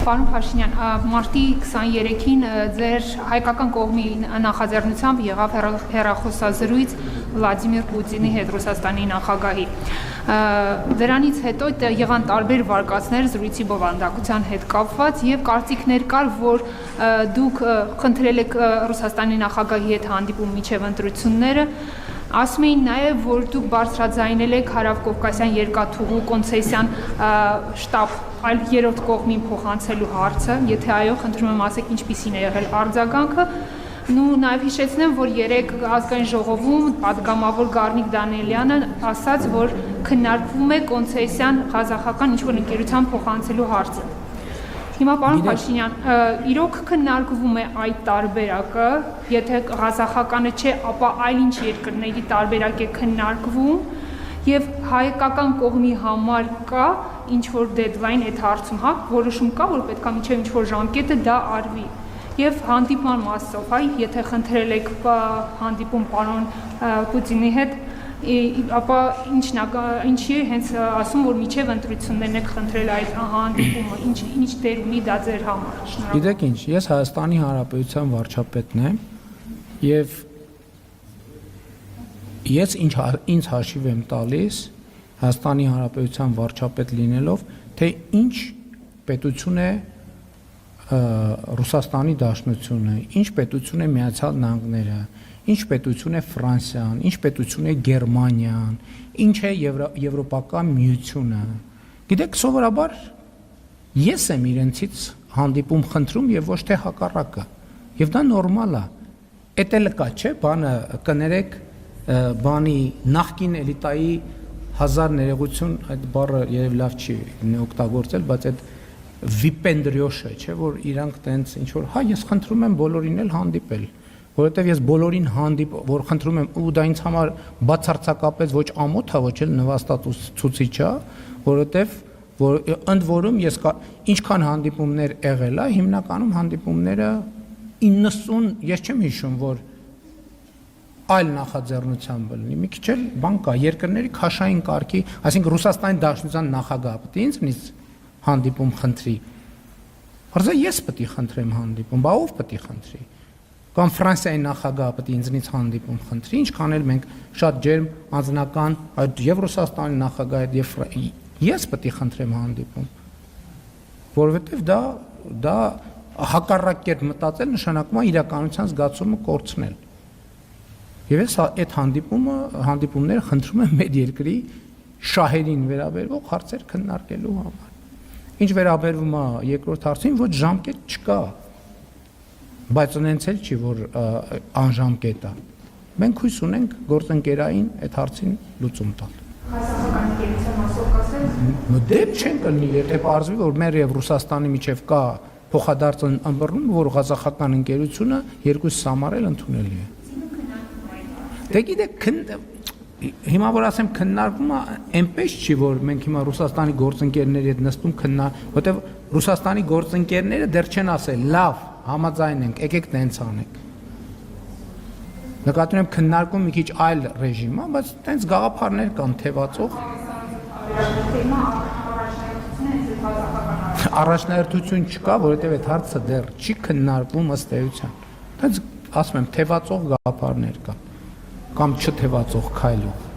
Պարոն Փաշինյան, մարտի 23-ին ձեր հայկական կողմի նախաձեռնությամբ եղավ հեռախոսազրույց Վլադիմիր Պուտինի հետ, Ռուսաստանի նախագահի։ Դրանից հետո եղան տարբեր վարկածներ զրույցի բովանդակության հետ կապված եւ կարծիքներ կար, որ դուք խնդրել եք Ռուսաստանի նախագահի հետ հանդիպում մինչեւ ընտրությունները։ Ասում էին նաև, որ դուք բարձրաձայնել եք Հարավկովկասյան երկաթուղու կոնցեսիան շտաբ այլ երրորդ կողմին փոխանցելու հարցը, եթե այո, խնդրում եմ ասեք ինչպիսին է եղել արձագանքը։ Նաև հիշեցնեմ, որ երեկ ազգային ժողովում պատգամավոր Գառնիկ Դանիելյանը ասաց, որ քննարկվում է կոնցեսիան ղազախական ինչ-որ ընկերության փոխանցելու հարցը։ Հիմա պարոն Փաշինյան, իրոք քննարկվում է այդ տարբերակը, եթե ղազախականը չէ, ապա այլ ինչ երկրների տարբերակ է քննարկվում եւ հայկական կողմի համար կա ինչ-որ դեդլայն այդ հարցում, հա, որոշում կա, որ պետք է մինչեւ ինչ-որ ժամկետը դա արվի։ Եվ հանդիպման մասով, այ եթե խնդրել եք հանդիպում պարոն Պուտինի հետ, ապա ինչի է հենց ասում, որ միջև ընտրություններն եք խնդրել այդ հանդիպումը, ինչ դեր ունի դա ձեր համար։ Գիտեք ինչ, ես Հայաստանի Հանրապետության վարչապետն եմ եւ ես ինձ հաշիվ եմ տալիս Հայաստանի Հանրապետության վարչապետ լինելով, թե ինչ պետություն է Ռուսաստանի Դաշնությունը, ինչ պետություն է Միացյալ Նահանգները, ինչ պետություն է Ֆրանսիան, ինչ պետություն է Գերմանիան, ինչ է Եվրոպական միությունը։ Գիտեք, սովորաբար ես եմ իրենցից հանդիպում խնդրում եւ ոչ թե հակառակը։ Եվ դա նորմալ է։ Էդ էլ կա, չէ՞, բանը կներեք բանի նախկին էլիտայի հազար ներողություն, այդ բառը երևի լավ չի օգտագործել, բայց այդ վիպենդրյոշը, չէ, որ իրանք տենց ինչ որ, հա, ես խնդրում եմ բոլորին էլ հանդիպել, որովհետև ես բոլորին որ խնդրում եմ, ու դա ինձ համար բացարձակապես ոչ ամոթ է, ոչ էլ նվաստացուցիչ է, որովհետև ընդ որում ես ինչքան հանդիպումներ եղել է, հիմնականում հանդիպումները 90, ես չեմ հիշում, որ այլ նախաձեռնությամբ լինի, մի քիչ էլ բան կա, երկրների քաշային կարգի, այսինքն Ռուսաստանի Դաշնության նախագահը պետք է ինձնից հանդիպում խնդրի։ Հրզա ես պետք է խնդրեմ հանդիպում, բա ով պետք է խնդրի։ Կամ Ֆրանսիայի նախագահը պետք է ինձնից հանդիպում խնդրի, ինչքան էլ մենք շատ ջերմ անձնական այդ եւ Ռուսաստանի նախագահը եւ ես պետք է խնդրեմ հանդիպում։ Որովհետեւ դա հակառակ կերպ մտածել նշանակում է իրականության զգացումը կորցնել։ Եվ ես այդ հանդիպումները խնդրում եմ մեր երկրի շահերին վերաբերող հարցեր քննարկելու համար։ Ինչ վերաբերվում է երկրորդ հարցին, ոչ ժամկետ չկա, բայց նենց էլ չի, որ անժամկետ է։ Մենք հույս ունենք գործընկերային այդ հարցին լուծում տալ։ Հայաստանական ընկերության մասով կասել։ Դեպ չեն կլինի, եթե պարզվի, որ մեր եւ Ռուսաստանի միջև կա փոխադարձ ըմբռնում, որ ղազախական ընկերությունը երկուսս համարել ընդունելի է։ Դե գիտեք, հիմա որ ասեմ քննարկումը այնպես չի, որ մենք հիմա Ռուսաստանի գործընկերների հետ նստում որտեվ Ռուսաստանի գործընկերները դեռ չեն ասել, լավ, համաձայն ենք, եկեք տենց անենք։ Նկատում եմ քննարկում մի քիչ այլ ռեժիմ է, բայց տենց գաղափարներ կան թևածող։ Առաջնահերթություն չկա, որովհետև այդ հարցը դեռ չի քննարկվում ըստ էության։ Տենց ասում եմ, թևածող գաղափարներ կան կամ չթևածող քայլող։